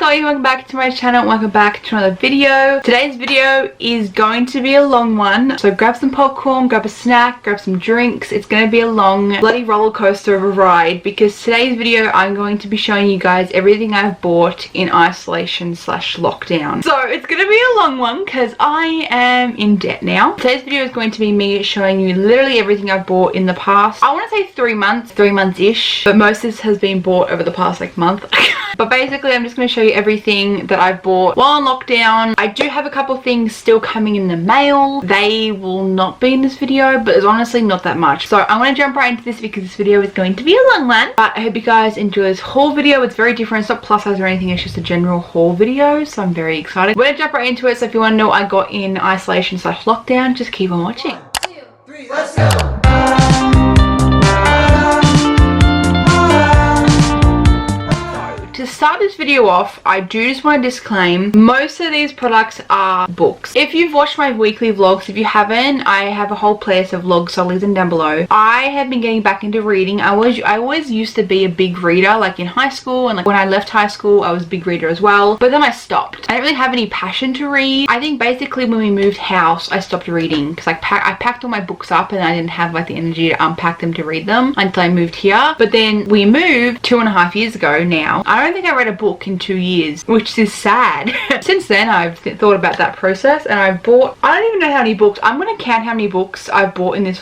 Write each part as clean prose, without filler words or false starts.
Chloe, welcome back to my channel. Welcome back to another video. Today's video is going to be a long one, so grab some popcorn, grab a snack, grab some drinks. It's going to be a long bloody roller coaster of a ride, because today's video I'm going to be showing you guys everything I've bought in isolation / lockdown. So it's going to be a long one because I am in debt now. Today's video is going to be me showing you literally everything I've bought in the past, I want to say 3 months ish, but most of this has been bought over the past like month. But basically I'm just going to show you everything that I've bought while on lockdown. I do have a couple things still coming in the mail. They will not be in this video, but it's honestly not that much. So I'm going to jump right into this because this video is going to be a long one. But I hope you guys enjoy this haul video. It's very different. It's not plus size or anything. It's just a general haul video. So I'm very excited. We're going to jump right into it. So if you want to know what I got in isolation / lockdown, just keep on watching. 1, 2, 3, let's go! To start this video off, I do just want to disclaim, most of these products are books. If you've watched my weekly vlogs, if you haven't, I have a whole playlist of vlogs, so I'll leave them down below. I have been getting back into reading. I always used to be a big reader, like in high school, and like when I left high school, I was a big reader as well. But then I stopped. I didn't really have any passion to read. I think basically when we moved house, I stopped reading because I packed all my books up and I didn't have like the energy to unpack them to read them until I moved here. But then we moved 2.5 years ago now. I don't think I read a book in 2 years, which is sad. Since then I've thought about that process, and I've bought, I don't even know how many books. I'm gonna count how many books I've bought in this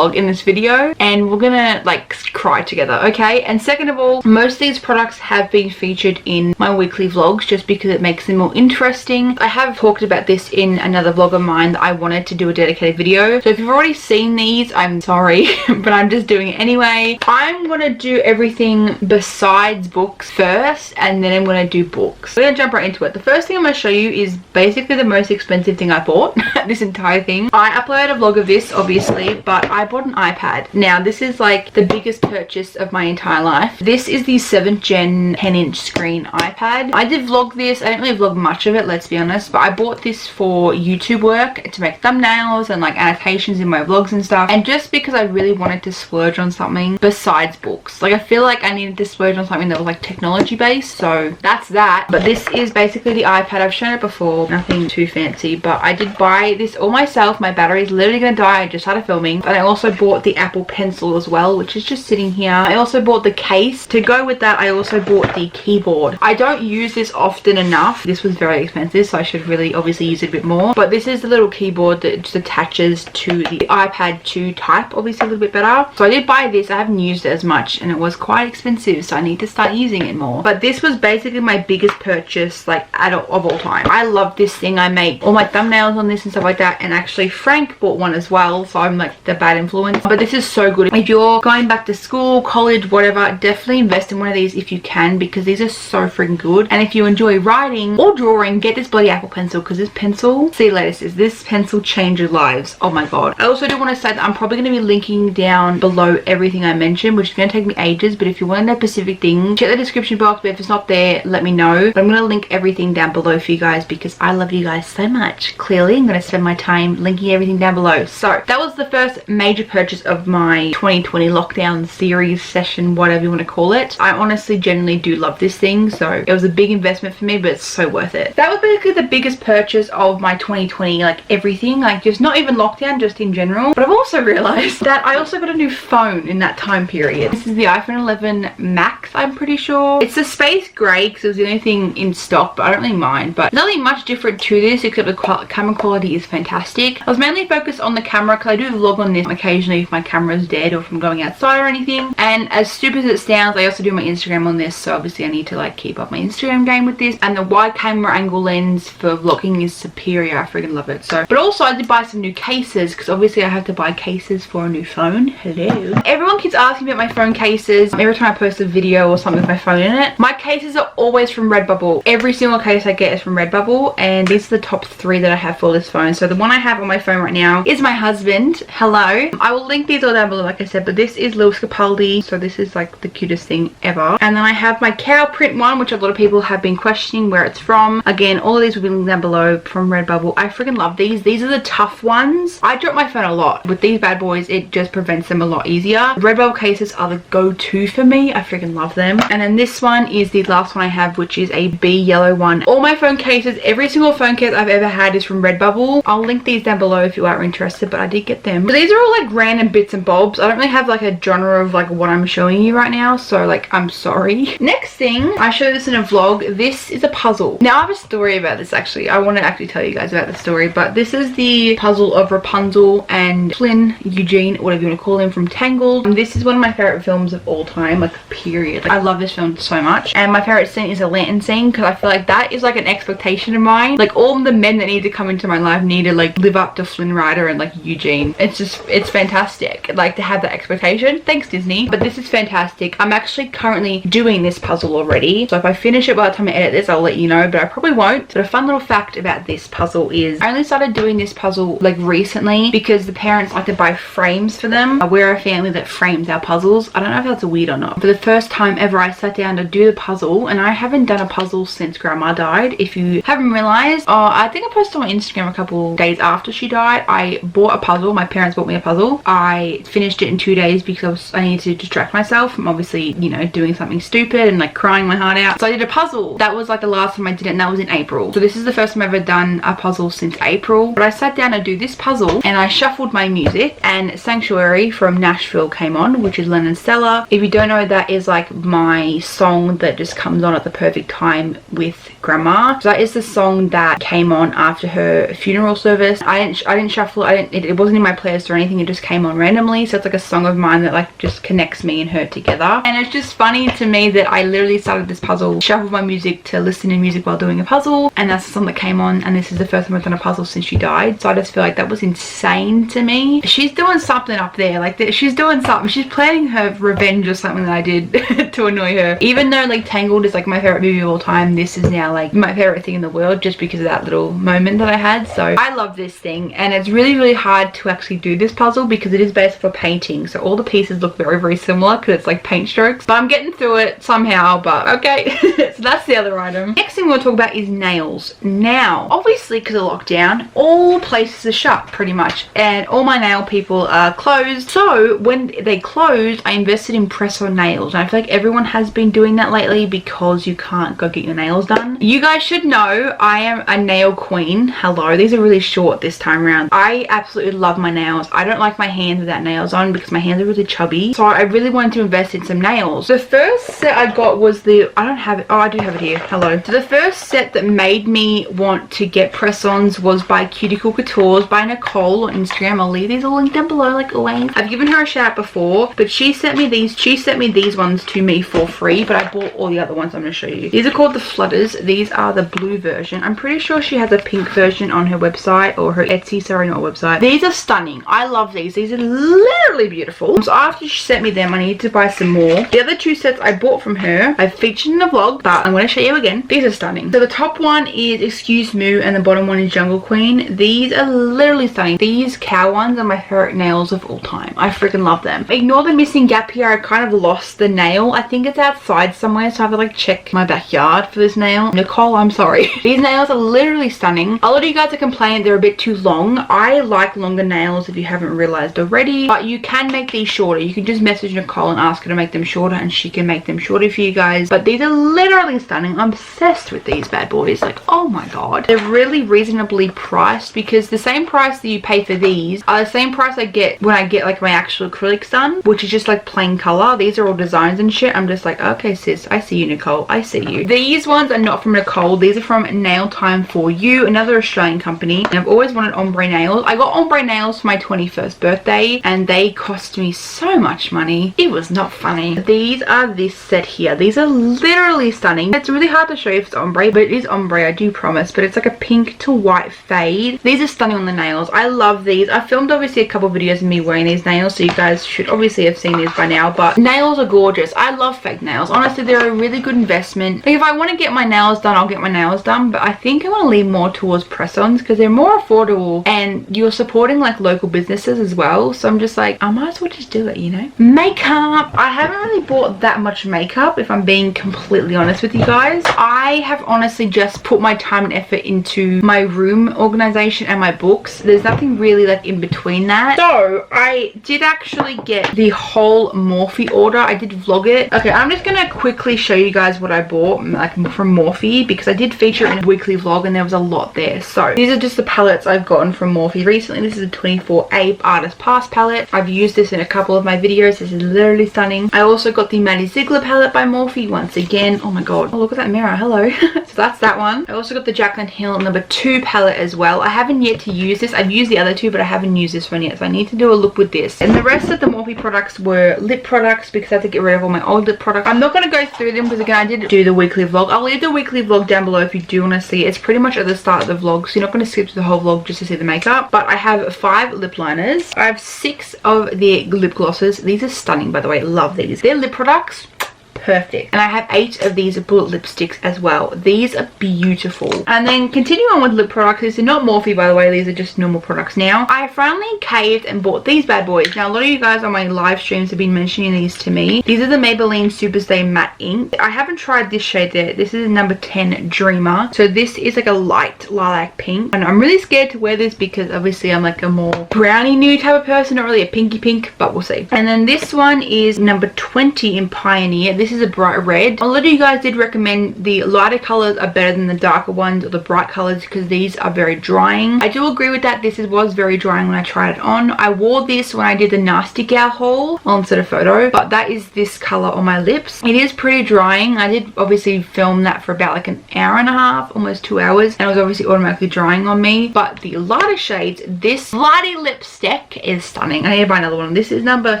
video, and we're gonna like cry together, okay? And second of all, most of these products have been featured in my weekly vlogs just because it makes them more interesting. I have talked about this in another vlog of mine that I wanted to do a dedicated video, so if you've already seen these, I'm sorry, but I'm just doing it anyway. I'm gonna do everything besides books first, and then I'm gonna do books. We're gonna jump right into it. The first thing I'm gonna show you is basically the most expensive thing I bought. This entire thing. I uploaded a vlog of this obviously, but I bought an iPad. Now this is like the biggest purchase of my entire life. This is the 7th gen 10-inch screen iPad. I did vlog this. I didn't really vlog much of it, let's be honest, but I bought this for YouTube work to make thumbnails and like annotations in my vlogs and stuff, and just because I really wanted to splurge on something besides books. Like I feel like I needed to splurge on something that was like technology based, so that's that. But this is basically the iPad. I've shown it before, nothing too fancy, but I did buy this all myself. My battery is literally gonna die. I just started filming. And I also bought the Apple Pencil as well, which is just sitting here. I also bought the case. To go with that, I also bought the keyboard. I don't use this often enough. This was very expensive, so I should really obviously use it a bit more. But this is the little keyboard that just attaches to the iPad to type obviously a little bit better. So I did buy this. I haven't used it as much, and it was quite expensive, so I need to start using it more. But this was basically my biggest purchase like of all time. I love this thing. I make all my thumbnails on this and stuff like that, and actually Frank bought one as well, so I'm like the bad influence. But this is so good. If you're going back to school, college, whatever, definitely invest in one of these if you can, because these are so freaking good. And if you enjoy writing or drawing, get this bloody Apple Pencil, because this pencil, see you later sis, this pencil changes lives. Oh my god. I also do want to say that I'm probably going to be linking down below everything I mentioned, which is going to take me ages, but if you want to know specific things, check the description box. But if it's not there, let me know. But I'm going to link everything down below for you guys because I love you guys so much. Clearly I'm going to spend my time linking everything down below. So that was the first major purchase of my 2020 lockdown series session, whatever you want to call it. I honestly genuinely do love this thing, so it was a big investment for me, but it's so worth it. That was basically the biggest purchase of my 2020, like everything, like just not even lockdown, just in general. But I've also realized that I also got a new phone in that time period. This is the iPhone 11 Max, I'm pretty sure. It's the space grey because it was the only thing in stock, but I don't really mind. But nothing much different to this except the camera quality is fantastic. I was mainly focused on the camera because I do vlog on this occasionally if my camera is dead or if I'm going outside or anything. And as stupid as it sounds, I also do my Instagram on this, so obviously I need to like keep up my Instagram game with this. And the wide camera angle lens for vlogging is superior. I freaking love it. So, but also I did buy some new cases because obviously I have to buy cases for a new phone. Hello. Everyone keeps asking me about my phone cases. Every time I post a video or something with my phone in it, my cases are always from Redbubble. Every single case I get is from Redbubble, and these are the top 3 that I have for this phone. So the one I have on my phone right now is my husband. Hello. I will link these all down below like I said, but this is Lewis Capaldi, so this is like the cutest thing ever. And then I have my cow print one, which a lot of people have been questioning where it's from. Again, all of these will be linked down below from Redbubble. I freaking love these. These are the tough ones. I drop my phone a lot. With these bad boys, it just prevents them a lot easier. Redbubble cases are the go-to for me. I freaking love them. And then this one is the last one I have, which is a bee yellow one. All my phone cases, every single phone case I've ever had is from Redbubble. I'll link these down below if you are interested, but I did get them. But these are all like random bits and bobs. I don't really have like a genre of like what I'm showing you right now, so like I'm sorry. Next thing, I showed this in a vlog. This is a puzzle. Now I have a story about this actually. I want to actually tell you guys about the story, but this is the puzzle of Rapunzel and Flynn, Eugene, whatever you want to call him, from Tangled. This is one of my favorite films of all time, like period. Like, I love this film so much, and my favorite scene is a lantern scene because I feel like that is like an expectation of mine. Like all the men that need to come into my life need to like live up to Flynn Rider and like Eugene. It's fantastic, like to have that expectation. Thanks Disney. But this is fantastic. I'm actually currently doing this puzzle already, so if I finish it by the time I edit this, I'll let you know, but I probably won't. But a fun little fact about this puzzle is I only started doing this puzzle like recently because the parents like to buy frames for them. We're a family that frames our puzzles. I don't know if that's weird or not. For the first time ever, I sat down to do the puzzle, and I haven't done a puzzle since Grandma died. If you haven't realized, I think I posted on Instagram a couple days after she died. I bought a puzzle. My parents bought me a puzzle. I finished it in 2 days because I needed to distract myself from obviously, you know, doing something stupid and like crying my heart out. So I did a puzzle. That was like the last time I did it, and that was in April. So this is the first time I've ever done a puzzle since April. But I sat down to do this puzzle and I shuffled my music, and Sanctuary from Nashville came on, which is Lennon Stella. If you don't know, that is like my song that just comes on at the perfect time with Grandma. So that is the song that came on after her funeral service. I didn't shuffle it. It wasn't in my playlist or anything. It just came on randomly. So it's like a song of mine that like just connects me and her together. And it's just funny to me that I literally started this puzzle, shuffled my music to listen to music while doing a puzzle, and that's the song that came on. And this is the first time I've done a puzzle since she died. So I just feel like that was insane to me. She's doing something up there. Like she's doing something. She's planning her revenge or something that I did to annoy her. Even though like Tangled is like my favorite movie of all time, this is now like my favorite thing in the world just because of that little moment that I had. So I love this thing, and it's really hard to actually do this puzzle because it is based off a painting. So all the pieces look very similar because it's like paint strokes. But I'm getting through it somehow, but okay. So that's the other item. Next thing we'll talk about is nails. Now, obviously because of lockdown, all places are shut pretty much, and all my nail people are closed. So when they closed, I invested in press-on nails, and I feel like everyone has been doing that lately because you can't go get your nails done. You guys should know I am a nail queen. Hello, these are really short this time around. I absolutely love my nails. I don't like my hands without nails on because my hands are really chubby, so I really wanted to invest in some nails. The first set I got was the, I don't have it, oh I do have it here, hello. So the first set that made me want to get press-ons was by Cuticle Couture's by Nicole on Instagram. I'll leave these all linked down below like always. I've given her a shout out before, but she sent me these ones to me for free, but I bought all the other ones I'm going to show you. These are called the Flutters. These are the blue version. I'm pretty sure she has a pink version on her website, or her Etsy, sorry, not website. These are stunning. I love these. These are literally beautiful. So after she sent me them, I need to buy some more. The other two sets I bought from her, I've featured in the vlog, but I'm going to show you again. These are stunning. So the top one is Excuse Moo, and the bottom one is Jungle Queen. These are literally stunning. These cow ones are my favorite nails of all time. I freaking love them. Ignore the missing gap here. I kind of lost the nail. I think it's outside somewhere, so I have to like check my backyard for this nail. Nicole, I'm sorry. These nails are literally stunning. A lot of you guys are complaining they're a bit too long. I like longer nails if you haven't realized already, but you can make these shorter. You can just message Nicole and ask her to make them shorter, and she can make them shorter for you guys. But these are literally stunning. I'm obsessed with these bad boys. Like, oh my god. They're really reasonably priced because the same price that you pay for these are the same price I get when I get like my actual acrylics done, which is just like plain color. These are all designs and shit. I'm just like, okay sis, I see you Nicole, I see you. These ones are not from Nicole. These are from Nail Time For You, another Australian company, and I've always wanted ombre nails. I got ombre nails for my 21st birthday and they cost me so much money. It was not funny. These are this set here. These are literally stunning. It's really hard to show you if it's ombre, but it is ombre, I do promise. But it's like a pink to white fade. These are stunning on the nails. I love these. I filmed obviously a couple videos of me wearing these nails, so you guys should obviously have seen these by now, but nails are gorgeous. I love fake nails. Honestly, they're a really good investment. Like if I want to get my nails done, I'll get my nails done, but I think I want to lean more towards press-ons because they're more affordable and you're supporting like local businesses as well. So I'm just like, I might as well just do it, you know? Makeup. I haven't really bought that much makeup if I'm being completely honest with you guys. I have honestly just put my time and effort into my room organization and my books. There's nothing really like in between that. So I did actually get the whole Morphe order. I did vlog it. Okay, I'm just gonna quickly show you guys what I bought, like from Morphe, because I did feature it in a weekly vlog and there was a lot there. So these are just the palettes I've gotten from Morphe recently. This is a 24A Artist Pass palette. I've used this in a couple of my videos. This is literally stunning. I also got the Maddie Ziegler palette by Morphe once again. Oh my god. Oh, look at that mirror. Hello. So that's that one. I also got the Jaclyn Hill number 2 palette as well. I haven't yet to use this. I've used the other two, but I haven't used this one yet. So I need to do a look with this. And the rest of the Morphe products were lip products because I had to get rid of all my old lip products. I'm not going to go through them because again, I did do the weekly vlog. I'll leave the weekly vlog down below if you do want to see it. It's pretty much at the start of the vlog, so you're not going to skip to the whole vlog just to see the makeup. But I have 5 lip liners. I have 6 of the lip glosses. These are stunning, by the way. Love these. They're lip products. Perfect. And I have 8 of these bullet lipsticks as well. These are beautiful. And then continuing on with lip products, these are not Morphe, by the way, these are just normal products now. I finally caved and bought these bad boys. Now a lot of you guys on my live streams have been mentioning these to me. These are the Maybelline Superstay Matte Ink. I haven't tried this shade yet. This is number 10 Dreamer. So this is like a light lilac pink. And I'm really scared to wear this because obviously I'm like a more brownie nude type of person, not really a pinky pink, but we'll see. And then this one is number 20 in Pioneer. This is a bright red. A lot of you guys did recommend the lighter colors are better than the darker ones or the bright colors because these are very drying. I do agree with that. This was very drying when I tried it on. I wore this when I did the Nasty Gal haul. Well, instead of photo, but that is this color on my lips. It is pretty drying. I did obviously film that for about like an hour and a half, almost 2 hours, and it was obviously automatically drying on me. But the lighter shades, this lighty lipstick is stunning. I need to buy another one. This is number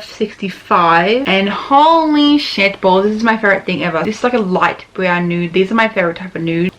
65 and holy shit balls, this is my favorite thing ever. This is like a light brown nude. These are my favorite type of nude.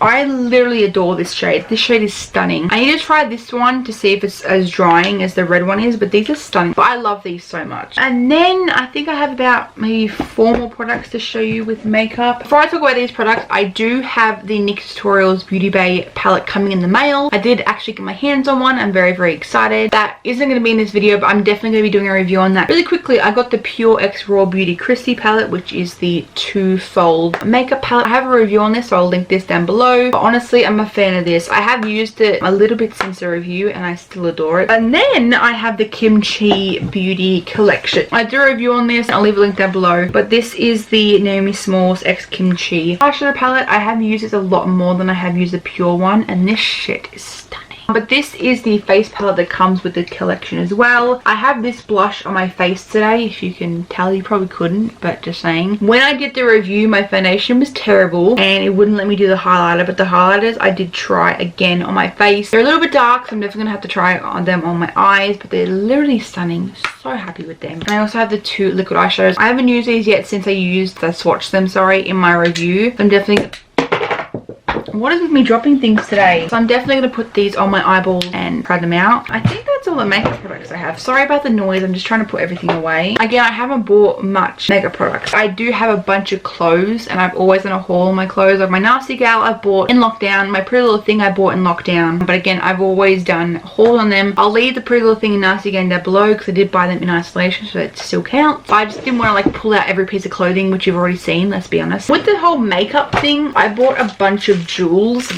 I literally adore this shade. This shade is stunning. I need to try this one to see if it's as drying as the red one is, but these are stunning. But I love these so much. And then I think I have about maybe 4 more products to show you with makeup. Before I talk about these products, I do have the NYX Tutorials Beauty Bay palette coming in the mail. I did actually get my hands on one. I'm very, very excited. That isn't going to be in this video, but I'm definitely going to be doing a review on that. Really quickly, I got the Pure X Raw Beauty Christy palette, which is the 2-fold makeup palette. I have a review on this, so I'll link this down below. But honestly, I'm a fan of this. I have used it a little bit since the review and I still adore it. And then I have the Kimchi Beauty collection. I do a review on this. I'll leave a link down below. But this is the Naomi Smalls X Kimchi eyeshadow palette. I have used this a lot more than I have used the Pure one. And this shit is stunning. But this is the face palette that comes with the collection as well. I have this blush on my face today. If you can tell, you probably couldn't, but just saying. When I did the review, my foundation was terrible and it wouldn't let me do the highlighter. But the highlighters I did try again on my face. They're a little bit dark, so I'm definitely going to have to try on them on my eyes. But they're literally stunning. So happy with them. And I also have the 2 liquid eyeshadows. I haven't used these yet since I swatched them, sorry, in my review. I'm definitely... What is with me dropping things today? So I'm definitely going to put these on my eyeballs and try them out. I think that's all the makeup products I have. Sorry about the noise. I'm just trying to put everything away. Again, I haven't bought much makeup products. I do have a bunch of clothes and I've always done a haul on my clothes. Like my Nasty Gal I bought in lockdown. My Pretty Little Thing I bought in lockdown. But again, I've always done hauls on them. I'll leave the Pretty Little Thing and Nasty Gal down below because I did buy them in isolation, so it still counts. But I just didn't want to like pull out every piece of clothing, which you've already seen, let's be honest. With the whole makeup thing, I bought a bunch of jewels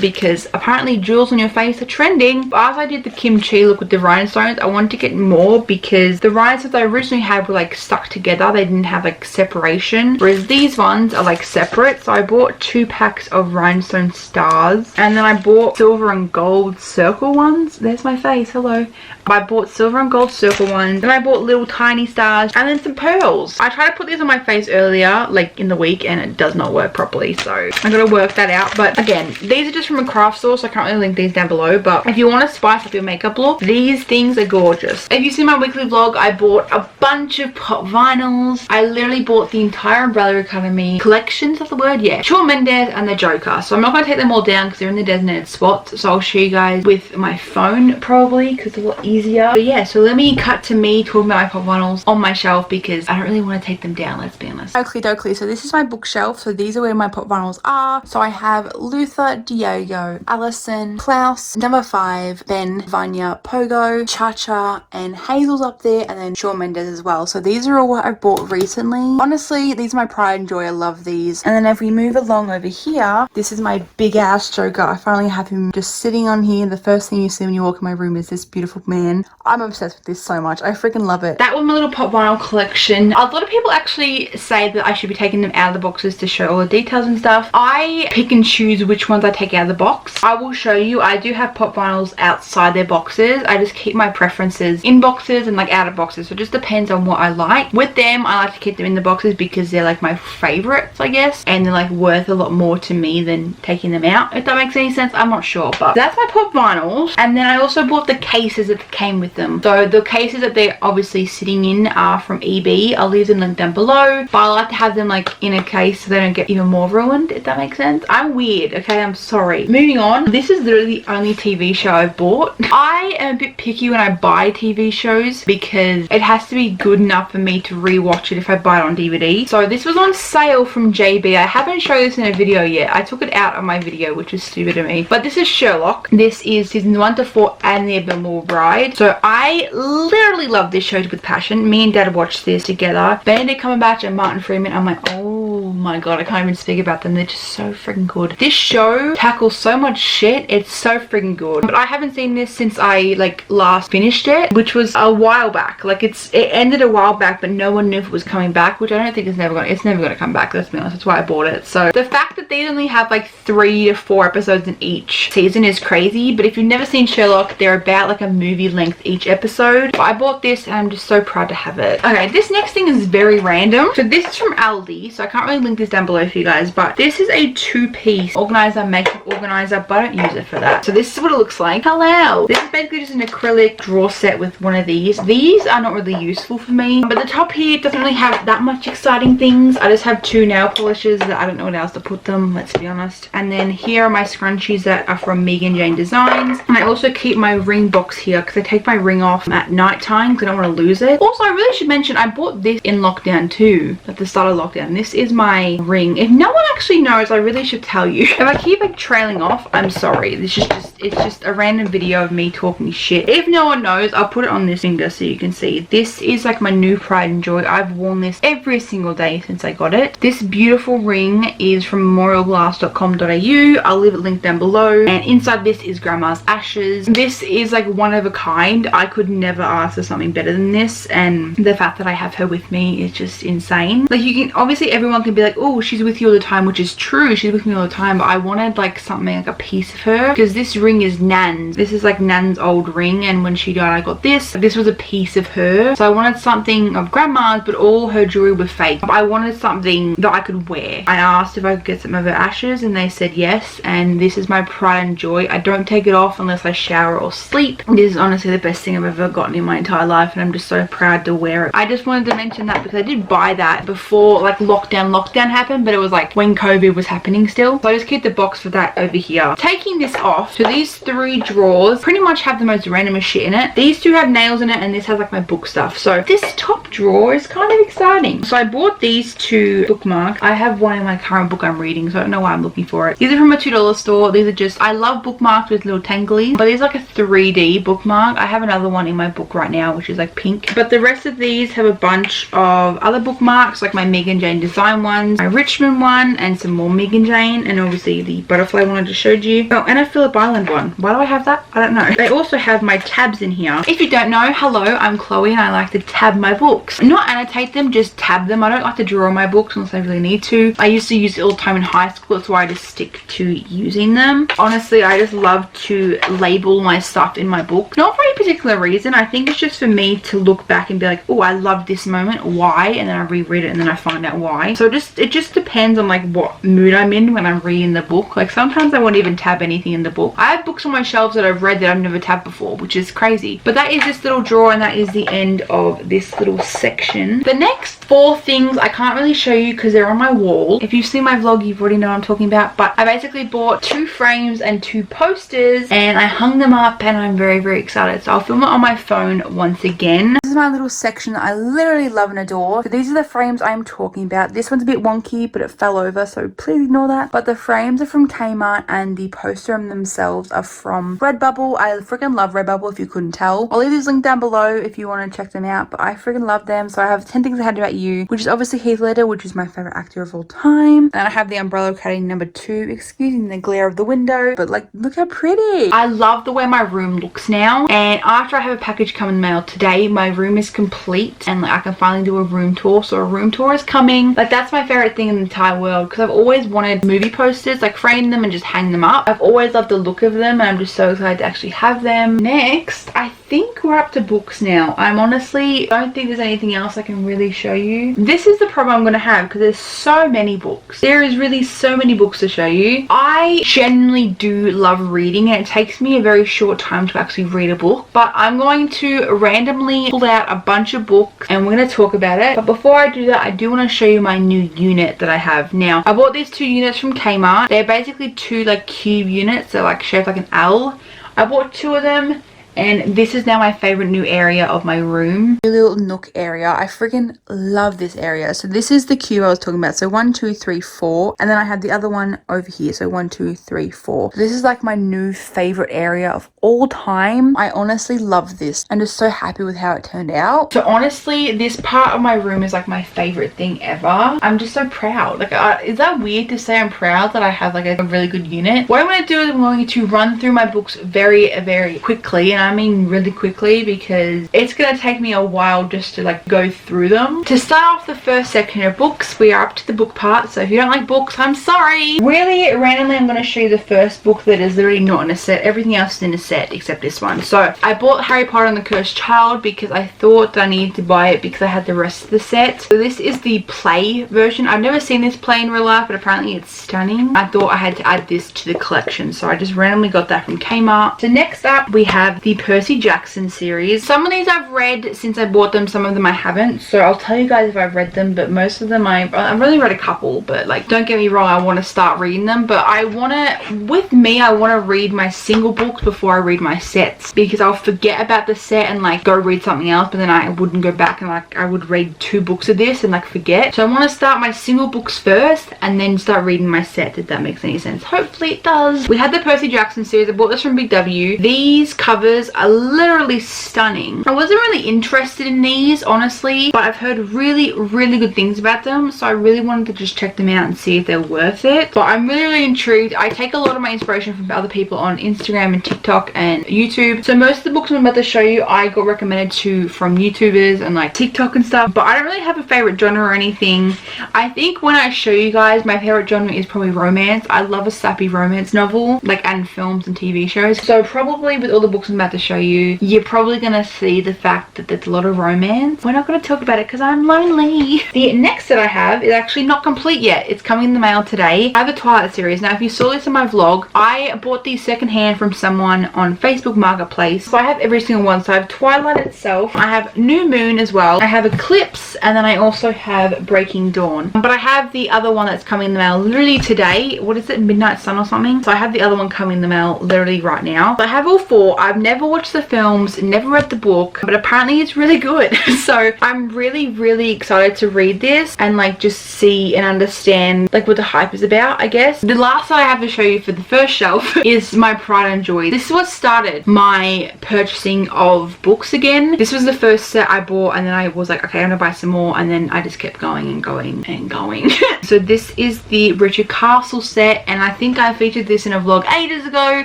because apparently jewels on your face are trending. But as I did the kimchi look with the rhinestones, I wanted to get more because the rhinestones I originally had were like stuck together. They didn't have like separation, whereas these ones are like separate. So I bought 2 packs of rhinestone stars, and then I bought silver and gold circle ones. There's my face, hello. I bought silver and gold circle ones, and I bought little tiny stars, and then some pearls. I tried to put these on my face earlier, like in the week, and it does not work properly, so I'm gonna work that out. But again, these are just from a craft store, so I can't really link these down below. But if you want to spice up your makeup look, these things are gorgeous. If you see my weekly vlog, I bought a bunch of pop vinyls. I literally bought the entire Umbrella Academy collection, is that the word? Yeah. Shawn Mendes and the Joker. So I'm not going to take them all down because they're in the designated spots. So I'll show you guys with my phone probably because it's a lot easier. But yeah, so let me cut to me talking about my pop vinyls on my shelf because I don't really want to take them down, let's be honest. Oakley dokley. So this is my bookshelf. So these are where my pop vinyls are. So I have Luther, Arthur, Diego, Allison, Klaus, Number 5, Ben, Vanya, Pogo, Cha-Cha, and Hazel's up there, and then Shawn Mendes as well. So these are all what I bought recently. Honestly, these are my pride and joy. I love these. And then if we move along over here, this is my big ass Joker. I finally have him just sitting on here. The first thing you see when you walk in my room is this beautiful man. I'm obsessed with this so much. I freaking love it. That was my little pop vinyl collection. A lot of people actually say that I should be taking them out of the boxes to show all the details and stuff. I pick and choose which ones I take out of the box. I will show you. I do have pop vinyls outside their boxes. I just keep my preferences in boxes and like out of boxes. So it just depends on what I like. With them, I like to keep them in the boxes because they're like my favorites, I guess. And they're like worth a lot more to me than taking them out. If that makes any sense, I'm not sure. But that's my pop vinyls. And then I also bought the cases that came with them. So the cases that they're obviously sitting in are from EB. I'll leave them linked down below. But I like to have them like in a case so they don't get even more ruined, if that makes sense. I'm weird, okay? I'm sorry. Moving on. This is literally the only TV show I've bought. I am a bit picky when I buy TV shows because it has to be good enough for me to rewatch it if I buy it on DVD. So this was on sale from JB. I haven't shown this in a video yet. I took it out of my video, which is stupid of me. But this is Sherlock. This is seasons 1 to 4 and The Abominable Bride. So I literally love this show with passion. Me and Dad watched this together. Benedict Cumberbatch and Martin Freeman. I'm like, oh my god, I can't even speak about them. They're just so freaking good. This show tackles so much shit. It's so freaking good. But I haven't seen this since I like last finished it, which was a while back. Like it ended a while back, but no one knew if it was coming back, which I don't think it's never gonna come back. Let's be honest. That's why I bought it. So the fact that these only have like 3 to 4 episodes in each season is crazy. But if you've never seen Sherlock, they're about like a movie length each episode. But I bought this and I'm just so proud to have it. Okay, this next thing is very random. So this is from Aldi, so I can't really link this down below for you guys, but this is a 2-piece organizer, makeup organizer, but I don't use it for that. So this is what it looks like. Hello! This is basically just an acrylic drawer set with one of these. These are not really useful for me, but the top here doesn't really have that much exciting things. I just have 2 nail polishes that I don't know what else to put them, let's be honest. And then here are my scrunchies that are from Megan Jane Designs. And I also keep my ring box here because I take my ring off at night time because I don't want to lose it. Also, I really should mention I bought this in lockdown too, at the start of lockdown. This is my ring. If no one actually knows, I really should tell you. If I keep like trailing off, I'm sorry. This is it's just a random video of me talking shit. If no one knows, I'll put it on this finger so you can see. This is like my new pride and joy. I've worn this every single day since I got it. This beautiful ring is from memorialglass.com.au. I'll leave it linked down below. And inside this is grandma's ashes. This is like one of a kind. I could never ask for something better than this, and the fact that I have her with me is just insane. Like, you can obviously, everyone can be like, oh, she's with you all the time, which is true, she's with me all the time, but I wanted like something like a piece of her because this ring is Nan's. This is like Nan's old ring, and when she died I got this. This was a piece of her, so I wanted something of grandma's, but all her jewelry was fake. I wanted something that I could wear. I asked if I could get some of her ashes and they said yes, and this is my pride and joy. I don't take it off unless I shower or sleep. This is honestly the best thing I've ever gotten in my entire life, and I'm just so proud to wear it. I just wanted to mention that because I did buy that before like lockdown happened, but it was like when COVID was happening still. So I just keep the box for that over here. Taking this off, so these 3 drawers pretty much have the most randomest shit in it. These 2 have nails in it, and this has like my book stuff. So this top drawer is kind of exciting. So I bought these 2 bookmarks. I have one in my current book I'm reading, so I don't know why I'm looking for it. These are from a $2 store. These are just, I love bookmarks with little tanglies, but these are like a 3D bookmark. I have another one in my book right now, which is like pink. But the rest of these have a bunch of other bookmarks, like my Megan Jane Design ones, my Richmond one, and some more Megan Jane, and obviously the butterfly one I just showed you. Oh, and a Phillip Island one. Why do I have that? I don't know. They also have my tabs in here. If you don't know, hello, I'm Chloe, and I like to tab my books. Not annotate them, just tab them. I don't like to draw on my books unless I really need to. I used to use it all the time in high school. That's why I just stick to using them. Honestly, I just love to label my stuff in my book. Not for any particular reason. I think it's just for me to look back and be like, oh, I love this moment. Why? And then I reread it and then I find out why. So it just depends on like what mood I'm in when I'm reading the book. Like sometimes I won't even tab anything in the book. I have books on my shelves that I've read that I've never tabbed before, which is crazy. But that is this little drawer, and that is the end of this little section. The next 4 things I can't really show you because they're on my wall. If you've seen my vlog, you've already know what I'm talking about. But I basically bought 2 frames and 2 posters, and I hung them up, and I'm very, very excited. So I'll film it on my phone once again. This is my little section that I literally love and adore. So these are the frames I'm talking about. This one's a bit bit wonky, but it fell over, so please ignore that. But the frames are from Kmart and the poster themselves are from Redbubble. I freaking love Redbubble if you couldn't tell. I'll leave this link down below if you want to check them out, but I freaking love them. So I have 10 things I had about you, which is obviously Heath Ledger, which is my favorite actor of all time. And I have the Umbrella Academy #2, excusing the glare of the window, but like, look how pretty. I love the way my room looks now, and after I have a package come in the mail today, my room is complete and like I can finally do a room tour. So a room tour is coming. Like, that's my favorite thing in the entire world, because I've always wanted movie posters, like frame them and just hang them up. I've always loved the look of them, and I'm just so excited to actually have them. Next, I think we're up to books now. I'm honestly don't think there's anything else I can really show you. This is the problem I'm going to have, because there's so many books. There is really so many books to show you. I genuinely do love reading, and it takes me a very short time to actually read a book, but I'm going to randomly pull out a bunch of books and we're going to talk about it. But before I do that, I do want to show you my new unit that I have. Now, I bought these 2 units from Kmart. They're basically 2 like cube units. They're like shaped like an L. I bought 2 of them, and this is now my favorite new area of my room. A little nook area. I freaking love this area. So this is the cube I was talking about. So 1, 2, 3, 4. And then I had the other one over here. So 1, 2, 3, 4. This is like my new favorite area of all time. I honestly love this. I'm just so happy with how it turned out. So honestly, this part of my room is like my favorite thing ever. I'm just so proud. Like, is that weird to say I'm proud that I have like a really good unit? What I'm going to do is I'm going to run through my books very, very quickly. And I mean really quickly, because it's gonna take me a while just to like go through them. To start off the first section of books, we are up to the book part, so if you don't like books, I'm sorry. Really randomly, I'm gonna show you the first book that is literally not in a set. Everything else is in a set except this one. So I bought Harry Potter and the Cursed Child because I thought that I needed to buy it because I had the rest of the set. So this is the play version. I've never seen this play in real life, but apparently it's stunning. I thought I had to add this to the collection, so I just randomly got that from Kmart. So next up, we have the Percy Jackson series. Some of these I've read since I bought them, some of them I haven't, so I'll tell you guys if I've read them, but most of them I've only read a couple. But like, don't get me wrong, I want to start reading them, but I want to read my single books before I read my sets, because I'll forget about the set and like go read something else, but then I wouldn't go back and like I would read 2 books of this and like forget. So I want to start my single books first and then start reading my sets, if that makes any sense. Hopefully it does. We had the Percy Jackson series. I bought this from Big W. These covers are literally stunning. I wasn't really interested in these, honestly, but I've heard really, really good things about them, so I really wanted to just check them out and see if they're worth it. But I'm really, really intrigued. I take a lot of my inspiration from other people on Instagram and TikTok and YouTube, so most of the books I'm about to show you I got recommended to from YouTubers and like TikTok and stuff, but I don't really have a favorite genre or anything. I think when I show you guys, my favorite genre is probably romance. I love a sappy romance novel, like, and films and TV shows. So probably with all the books I'm about to show you, you're probably gonna see the fact that there's a lot of romance. We're not gonna talk about it because I'm lonely. The next that I have is actually not complete yet. It's coming in the mail today. I have the Twilight series. Now, if you saw this in my vlog, I bought these secondhand from someone on Facebook Marketplace. So I have every single one. So I have Twilight itself. I have New Moon as well. I have Eclipse, and then I also have Breaking Dawn. But I have the other one that's coming in the mail literally today. What is it? Midnight Sun or something? So I have the other one coming in the mail literally right now. So I have all 4. I've never watched the films, never read the book, but apparently it's really good. So I'm really, really excited to read this and like just see and understand like what the hype is about, I guess. The last that I have to show you for the first shelf is my Pride and Joy. This is what started my purchasing of books again. This was the first set I bought, and then I was like, okay, I'm gonna buy some more, and then I just kept going and going and going. So this is the Richard Castle set, and I think I featured this in a vlog ages ago.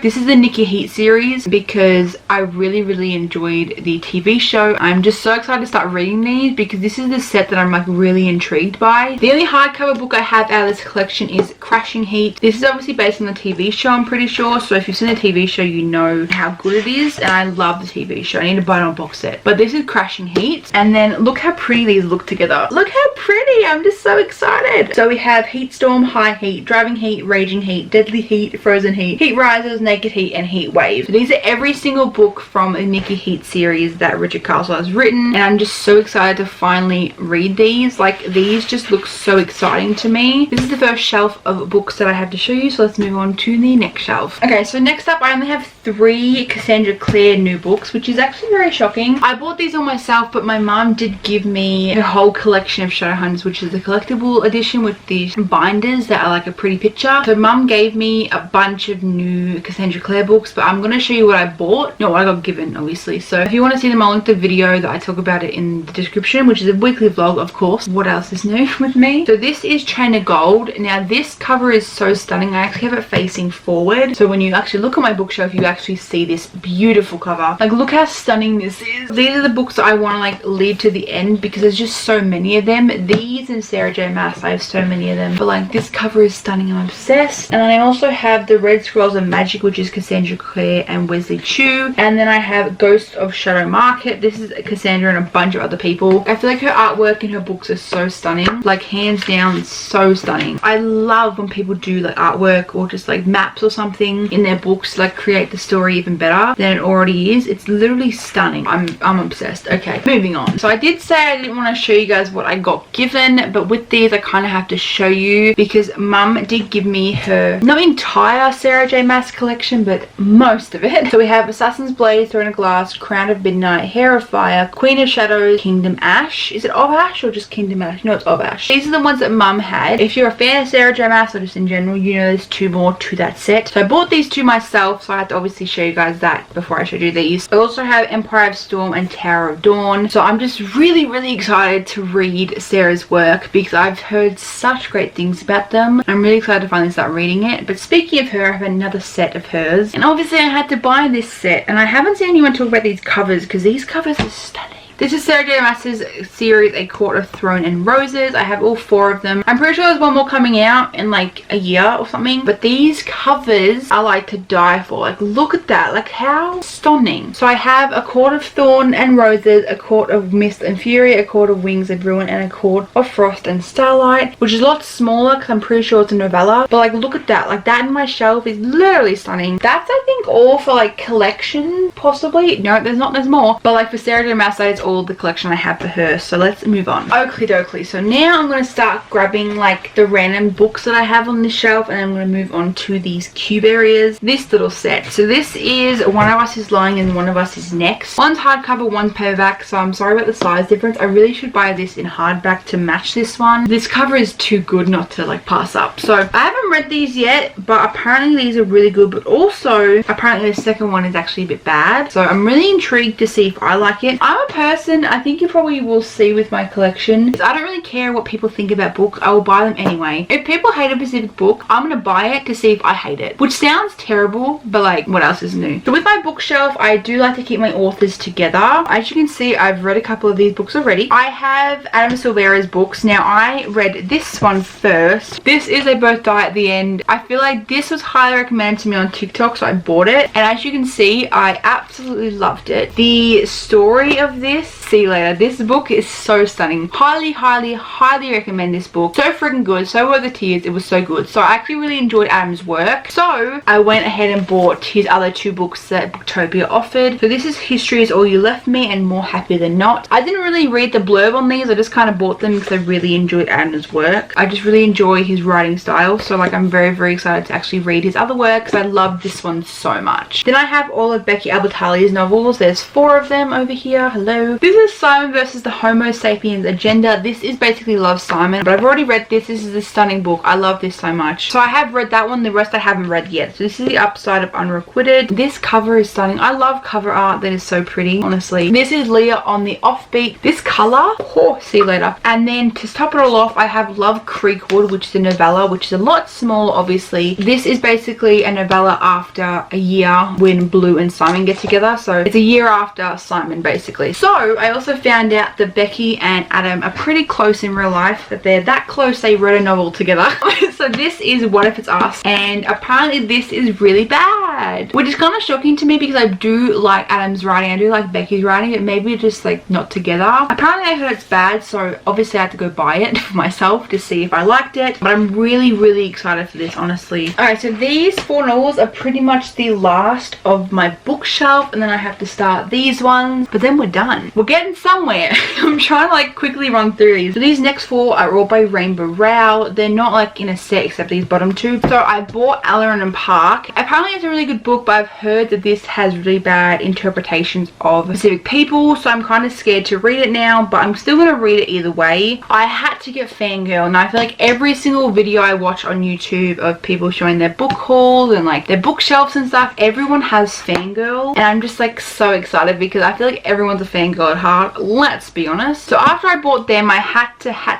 This is the Nikki Heat series because I really, really enjoyed the TV show. I'm just so excited to start reading these because this is the set that I'm like really intrigued by. The only hardcover book I have out of this collection is Crashing Heat. This is obviously based on the TV show, I'm pretty sure, so if you've seen the TV show you know how good it is, and I love the TV show. I need to buy it on a box set. But this is Crashing Heat, and then look how pretty these look together. Look how pretty! I'm just so excited. So we have Heat Storm, High Heat, Driving Heat, Raging Heat, Deadly Heat, Frozen Heat, Heat Rises, Naked Heat, and Heat Wave. So these are every single book from the Nikki Heat series that Richard Castle has written, and I'm just so excited to finally read these. Like, these just look so exciting to me. This is the first shelf of books that I have to show you, so let's move on to the next shelf. Okay, so next up I only have 3 Cassandra Clare new books, which is actually very shocking. I bought these on myself, but my mom did give me her whole collection of Shadowhunters, which is the collectible edition with these binders that are like a pretty picture. So mum gave me a bunch of new Cassandra Clare books, but I'm going to show you what I bought, not what I got given, obviously. So if you want to see them, I'll link the video that I talk about it in the description, which is a weekly vlog, of course. What else is new with me? So this is Chain of Gold. Now this cover is so stunning. I actually have it facing forward, so when you actually look at my bookshelf, you actually see this beautiful cover. Like, look how stunning this is. These are the books that I want to like lead to the end because there's just so many of them. These and Sarah J Maas, I have so many of them, but like this cover is stunning. I'm obsessed. And then I also have the Red Scrolls of Magic, which is Cassandra Clare and Wesley Chu. And then I have Ghosts of Shadow Market. This is Cassandra and a bunch of other people. I feel like her artwork in her books are so stunning, like hands down so stunning. I love when people do like artwork or just like maps or something in their books, like create the story even better than it already is. It's literally stunning. I'm obsessed. Okay, moving on. So I did say I didn't want to show you guys what I got given, but with these I kind of have to show you because mum did give me her not entire Sarah J Maas collection, but most of it. So we have Assassin's Blade, Throne of Glass, Crown of Midnight, Hair of Fire, Queen of Shadows, Kingdom Ash. Is it of Ash or just Kingdom Ash? No, it's of Ash. These are the ones that mum had. If you're a fan of Sarah J Maas or just in general, you know there's 2 more to that set. So I bought these 2 myself, so I had to obviously show you guys that before I showed you these. I also have Empire of Storm and Tower of Dawn. So I'm just really excited to read Sarah's work because I've heard such great things about them. I'm really excited to finally start reading it. But speaking of her, I have another set of hers, and obviously I had to buy this set, and I haven't seen anyone talk about these covers because these covers are stunning. This is Sarah J Maas's series, A Court of Thorn and Roses. I have all 4 of them. I'm pretty sure there's one more coming out in like a year or something. But these covers are like to die for. Like, look at that. Like, how stunning. So I have A Court of Thorn and Roses, A Court of Mist and Fury, A Court of Wings and Ruin, and A Court of Frost and Starlight, which is a lot smaller because I'm pretty sure it's a novella. But like, look at that. Like, that in my shelf is literally stunning. That's, I think, all for like collection, possibly. No, there's not. There's more. But like for Sarah J Maas, it's all the collection I have for her. So let's move on. Oakley dokley. So now I'm going to start grabbing like the random books that I have on this shelf, and I'm going to move on to these cube areas. This little set. So this is One of Us is Lying and One of Us is Next. One's hardcover, one's paperback, so I'm sorry about the size difference. I really should buy this in hardback to match this one. This cover is too good not to like pass up. So I haven't read these yet, but apparently these are really good, but also apparently the second one is actually a bit bad. So I'm really intrigued to see if I like it. I'm a person, I think you probably will see with my collection, I don't really care what people think about books. I will buy them anyway. If people hate a specific book, I'm gonna buy it to see if I hate it, which sounds terrible, but like, what else is new? So with my bookshelf, I do like to keep my authors together. As you can see, I've read a couple of these books already. I have Adam Silvera's books. Now I read this one first. This is They Both Die at the End. I feel like this was highly recommended to me on TikTok, so I bought it, and as you can see, I absolutely loved it. The story of this, see you later. This book is so stunning. Highly recommend this book. So freaking good. So were the tears. It was so good. So I actually really enjoyed Adam's work. So I went ahead and bought his other 2 books that Booktopia offered. So this is History Is All You Left Me and More Happy Than Not. I didn't really read the blurb on these. I just kind of bought them because I really enjoyed Adam's work. I just really enjoy his writing style. So like, I'm very excited to actually read his other work because I love this one so much. Then I have all of Becky Albertalli's novels. There's 4 of them over here. Hello. This is Simon versus the Homo Sapiens Agenda. This is basically Love, Simon, but I've already read this. This is a stunning book. I love this so much. So I have read that one. The rest I haven't read yet. So this is The Upside of Unrequited. This cover is stunning. I love cover art that is so pretty, honestly. This is Leah on the Offbeat. This color, oh, see you later. And then to top it all off, I have Love Creekwood, which is a novella, which is a lot smaller, obviously. This is basically a novella after a year when Blue and Simon get together. So it's a year after Simon, basically. So I also found out that Becky and Adam are pretty close in real life, that they're that close they wrote a novel together. So this is What If It's Us, and apparently this is really bad. bad, which is kind of shocking to me because I do like Adam's writing, I do like Becky's writing, but maybe it's just like not together. Apparently I heard it's bad, so obviously I had to go buy it for myself to see if I liked it, but I'm really excited for this, honestly. Alright, so these 4 novels are pretty much the last of my bookshelf, and then I have to start these ones, but then we're done. We're getting somewhere. I'm trying to like quickly run through these. So these next 4 are all by Rainbow Rowell. They're not like in a set except these bottom 2. So I bought Alarin and Park. Apparently it's a really good book, but I've heard that this has really bad interpretations of specific people, so I'm kind of scared to read it now, but I'm still going to read it either way. I had to get Fangirl, and I feel like every single video I watch on YouTube of people showing their book hauls and like their bookshelves and stuff, everyone has Fangirl, and I'm just like so excited because I feel like everyone's a fangirl at heart, let's be honest. So after I bought them, I had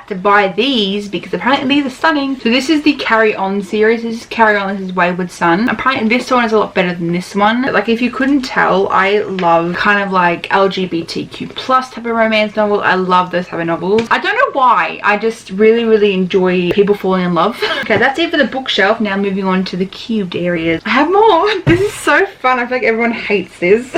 to buy these because apparently these are stunning. So this is the Carry On series. This is Carry On, this is Wayward Son. Apparently this one is a lot better than this one. Like, if you couldn't tell, I love kind of like LGBTQ plus type of romance novel. I love those type of novels. I don't know why, I just really enjoy people falling in love. Okay, that's it for the bookshelf. Now moving on to the cubed areas. I have more. This is so fun. I feel like everyone hates this.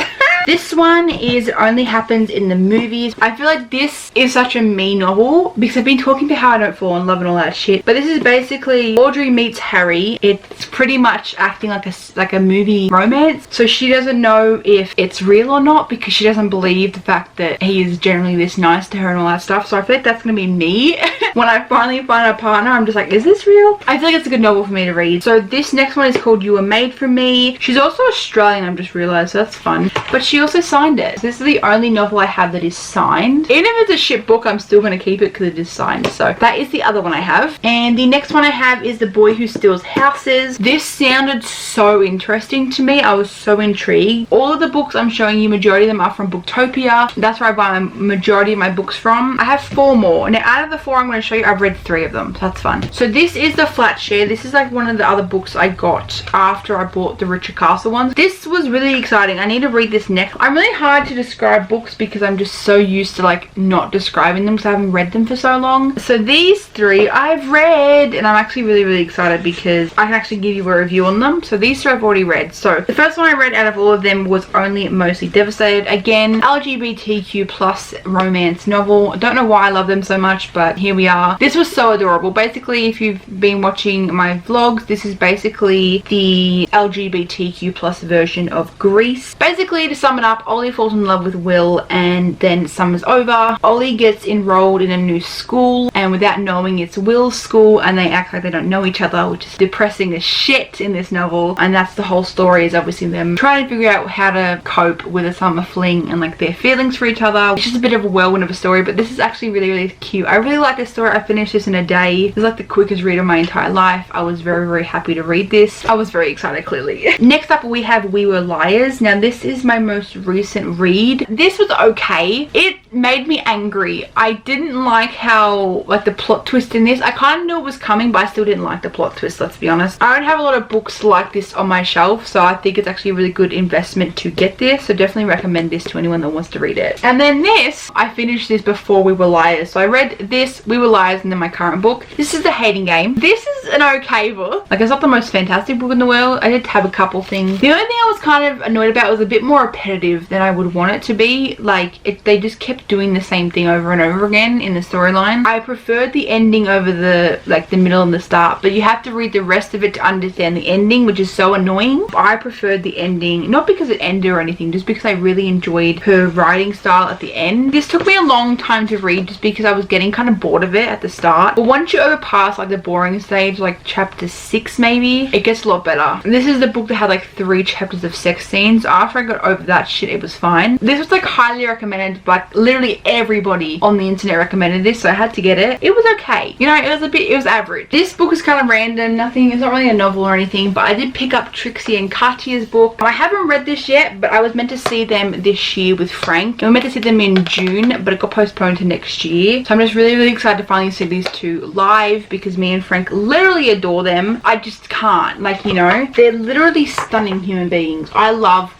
This one is Only Happens in the Movies. I feel like this is such a me novel because I've been talking to how I don't fall in love and all that shit. But this is basically Audrey meets Harry. It's pretty much acting like a movie romance. So she doesn't know if it's real or not because she doesn't believe the fact that he is generally this nice to her and all that stuff. So I feel like that's gonna be me. When I finally find a partner, I'm just like, is this real? I feel like it's a good novel for me to read. So this next one is called You Were Made for Me. She's also Australian, I've just realized, so that's fun. But she also signed it. This is the only novel I have that is signed. Even if it's a shit book, I'm still going to keep it because it is signed. So that is the other one I have. And the next one I have is The Boy Who Steals Houses. This sounded so interesting to me. I was so intrigued. All of the books I'm showing you, majority of them are from Booktopia. That's where I buy my majority of my books from. I have 4 more. Now out of the 4 I'm going to show you, I've read 3 of them. So that's fun. So this is The Flat Share. This is like one of the other books I got after I bought the Richard Castle ones. This was really exciting. I need to read this next. I'm really hard to describe books because I'm just so used to like not describing them because I haven't read them for so long. So these 3 I've read, and I'm actually really excited because I can actually give you a review on them. So these 3 I've already read. So the first one I read out of all of them was Only Mostly Devastated. Again, LGBTQ plus romance novel. I don't know why I love them so much, but here we are. This was so adorable. Basically, if you've been watching my vlogs, this is basically the LGBTQ plus version of Grease. Basically, to sum it up, Ollie falls in love with Will, and then summer's over. Ollie gets enrolled in a new school, and without knowing it's Will's school, and they act like they don't know each other, which is depressing as shit in this novel. And that's the whole story, is obviously them trying to figure out how to cope with a summer fling and like their feelings for each other. It's just a bit of a whirlwind of a story, but this is actually really cute. I really like this story. I finished this in a day. It's like the quickest read of my entire life. I was very happy to read this. I was very excited, clearly. Next up we have We Were Liars. Now this is my most recent read. This was okay. It made me angry. I didn't like how like the plot twist in this. I kind of knew it was coming, but I still didn't like the plot twist, let's be honest. I don't have a lot of books like this on my shelf, so I think it's actually a really good investment to get this. So definitely recommend this to anyone that wants to read it. And then this, I finished this before We Were Liars. So I read this, We Were Liars, and then my current book. This is The Hating Game. This is an okay book. Like, it's not the most fantastic book in the world. I did have a couple things. The only thing I was kind of annoyed about was a bit more repetitive than I would want it to be. Like, they just kept doing the same thing over and over again in the storyline. I preferred the ending over the middle and the start, but you have to read the rest of it to understand the ending, which is so annoying. I preferred the ending, not because it ended or anything, just because I really enjoyed her writing style at the end. This took me a long time to read just because I was getting kind of bored of it at the start, but once you overpass like the boring stage, like chapter 6 maybe, it gets a lot better. This is the book that had like 3 chapters of sex scenes. After I got over that shit, it was fine. This was like highly recommended, but literally everybody on the internet recommended this, so I had to get it. It was okay, you know, it was average. This book is kind of random, nothing, it's not really a novel or anything, but I did pick up Trixie and Katya's book. I haven't read this yet, but I was meant to see them this year with Frank. We were meant to see them in June, but it got postponed to next year. So I'm just really excited to finally see these 2 live because me and Frank literally adore them. I just can't, like, you know, they're literally stunning human beings. I love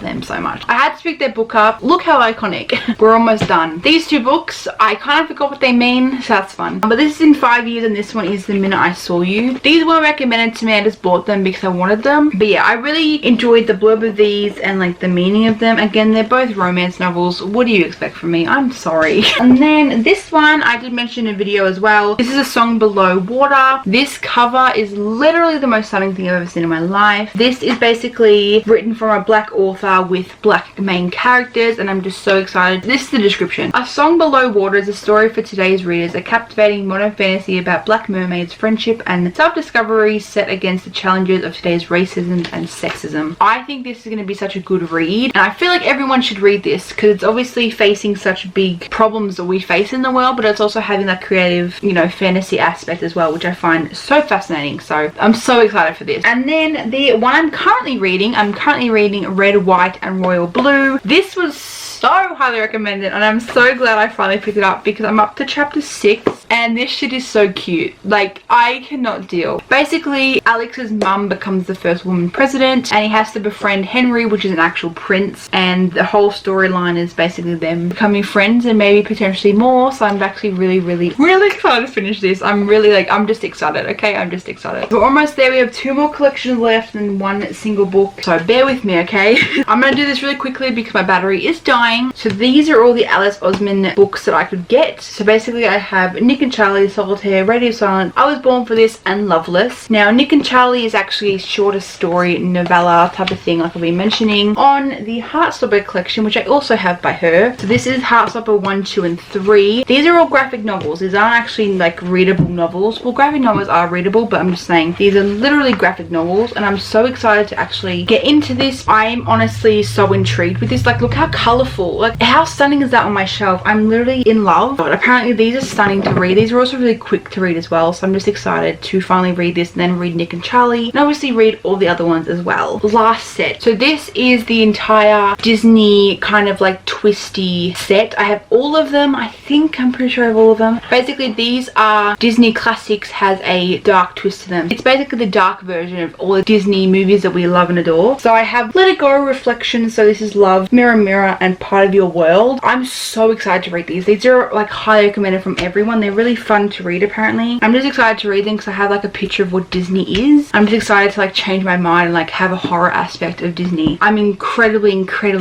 them so much. I had to pick their book up. Look how iconic. we're almost done. These two books, I kind of forgot what they mean, so that's fun. But this is In 5 Years and this one is The Minute I Saw You. These weren't recommended to me, I just bought them because I wanted them. But yeah, I really enjoyed the blurb of these and like the meaning of them. Again, they're both romance novels. What do you expect from me? I'm sorry. And then this one, I did mention in a video as well. This is A Song Below Water. This cover is literally the most stunning thing I've ever seen in my life. This is basically written from a black author with black main characters, and I'm just so excited. This is the description. A Song Below Water is a story for today's readers, a captivating modern fantasy about black mermaids, friendship, and self-discovery set against the challenges of today's racism and sexism. I think this is going to be such a good read, and I feel like everyone should read this because it's obviously facing such big problems that we face in the world, but it's also having that creative, you know, fantasy aspect as well, which I find so fascinating. So I'm so excited for this. And then the one I'm currently reading Red, White, and Royal Blue. This was so highly recommended, and I'm so glad I finally picked it up because I'm up to chapter 6, and this shit is so cute. Like, I cannot deal. Basically, Alex's mum becomes the first woman president, and he has to befriend Henry, which is an actual prince, and the whole storyline is basically them becoming friends and maybe potentially more. So I'm actually really excited to finish this. I'm just excited, okay? I'm just excited. We're almost there. We have 2 more collections left and 1 single book, so bear with me, okay? I'm gonna do this really quickly because my battery is dying. So these are all the Alice Osman books that I could get. So basically I have Nick and Charlie, Solitaire, Radio Silence, I Was Born for This, and Loveless. Now Nick and Charlie is actually a shorter story novella type of thing, like I've been mentioning, on the Heartstopper collection, which I also have by her. So this is Heartstopper 1, 2, and 3. These are all graphic novels. These aren't actually like readable novels. Well, graphic novels are readable, but I'm just saying these are literally graphic novels, and I'm so excited to actually get into this. I am honestly so intrigued with this. Like, look how colorful. Like, how stunning is that on my shelf? I'm literally in love. But apparently these are stunning to read. These are also really quick to read as well, so I'm just excited to finally read this and then read Nick and Charlie, and obviously read all the other ones as well. Last set. So this is the entire Disney kind of like twisty set. I have all of them. I'm pretty sure I have all of them. Basically these are Disney classics, has a dark twist to them. It's basically the dark version of all the Disney movies that we love and adore. So I have Let It Go, Reflection, So This Is Love, Mirror Mirror, and Part of Your World. I'm so excited to read these. These are like highly recommended from everyone. They're really fun to read apparently. I'm just excited to read them because I have like a picture of what Disney is. I'm just excited to like change my mind and like have a horror aspect of Disney. I'm incredibly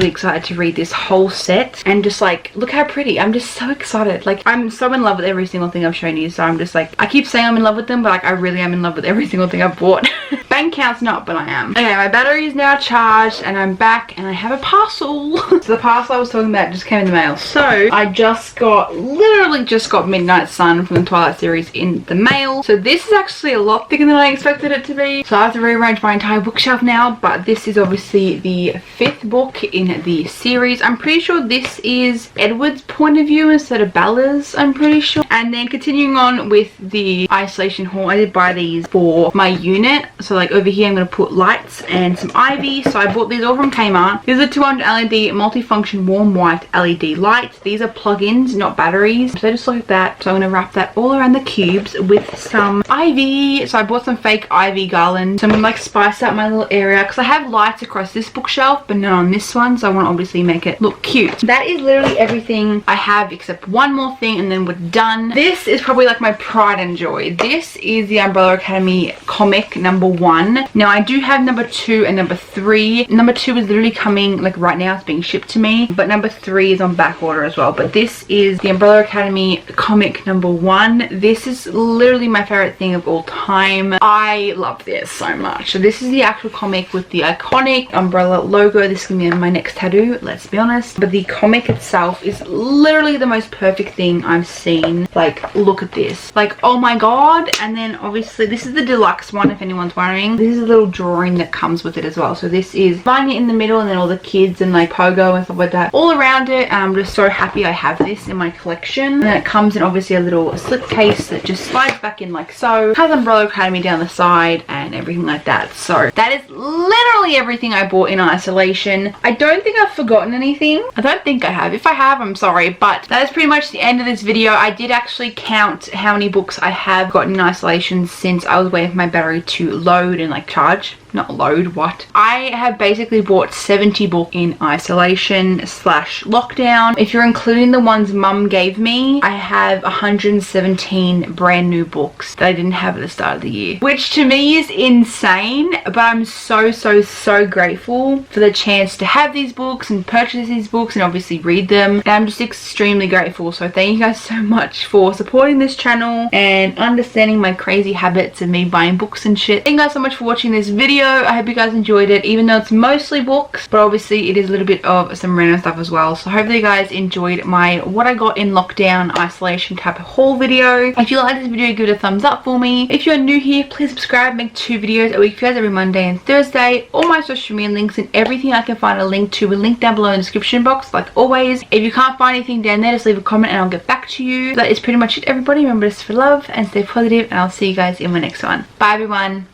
excited to read this whole set, and just like look how pretty. I'm just so excited. Like, I'm so in love with every single thing I've shown you, so I'm just like, I keep saying I'm in love with them, but like I really am in love with every single thing I've bought. Bank account's not, but I am. Okay, my battery is now charged and I'm back and I have a parcel. So the parcel I was talking about just came in the mail. So I literally just got Midnight Sun from the Twilight series in the mail. So this is actually a lot thicker than I expected it to be. So I have to rearrange my entire bookshelf now, but this is obviously the 5th book in the series. I'm pretty sure this is Edward's point of view instead of Bella's, I'm pretty sure. And then continuing on with the Isolation Hall, I did buy these for my unit. So like over here I'm going to put lights and some ivy. So I bought these all from Kmart. These are 200 LED multifunction warm white LED lights. These are plug-ins, not batteries. So they just look like that. So I'm going to wrap that all around the cubes with some ivy. So I bought some fake ivy garland. So I'm going to like spice up my little area because I have lights across this bookshelf but not on this one. So I want to obviously make it look cute. That is literally everything I have except one more thing and then we're done. This is probably like my pride and joy. This is the Umbrella Academy comic number 1. Now I do have number 2 and number 3. Number 2 is literally coming like right now. It's being shipped to me, but number 3 is on back order as well. But this is the Umbrella Academy comic number 1. This is literally my favorite thing of all time. I love this so much. So this is the actual comic with the iconic umbrella logo. This is gonna be my next tattoo, let's be honest. But the comic itself is literally the most perfect thing I've seen. Like, look at this, like, oh my god. And then obviously this is the deluxe one if anyone's wondering. This is a little drawing that comes with it as well. So this is Vanya in the middle and then all the kids and like Pogo and stuff like that all around it. And I'm just so happy I have this in my collection. And then it comes in obviously a little slip case that just slides back in like so. Has Umbrella Academy down the side and everything like that. So that is literally everything I bought in isolation. I don't think I've forgotten anything. I don't think I have. If I have, I'm sorry, but that is pretty much the end of this video. I did actually count how many books I have gotten in isolation since I was waiting for my battery to load and like charge. not load, what? I have basically bought 70 books in isolation / lockdown. If you're including the ones mum gave me, I have 117 brand new books that I didn't have at the start of the year, which to me is insane, but I'm so grateful for the chance to have these books and purchase these books and obviously read them, and I'm just extremely grateful. So thank you guys so much for supporting this channel and understanding my crazy habits of me buying books and shit. Thank you guys so much for watching this video. I hope you guys enjoyed it, even though it's mostly books, but obviously it is a little bit of some random stuff as well. So hopefully you guys enjoyed my what I got in lockdown isolation type of haul video. If you like this video, give it a thumbs up for me. If you're new here, please subscribe. Make 2 videos a week for you guys every Monday and Thursday. All my social media links and everything I can find a link to will link down below in the description box, like always. If you can't find anything down there, just leave a comment and I'll get back to you. That is pretty much it, everybody. Remember to spread love and stay positive, and I'll see you guys in my next one. Bye everyone.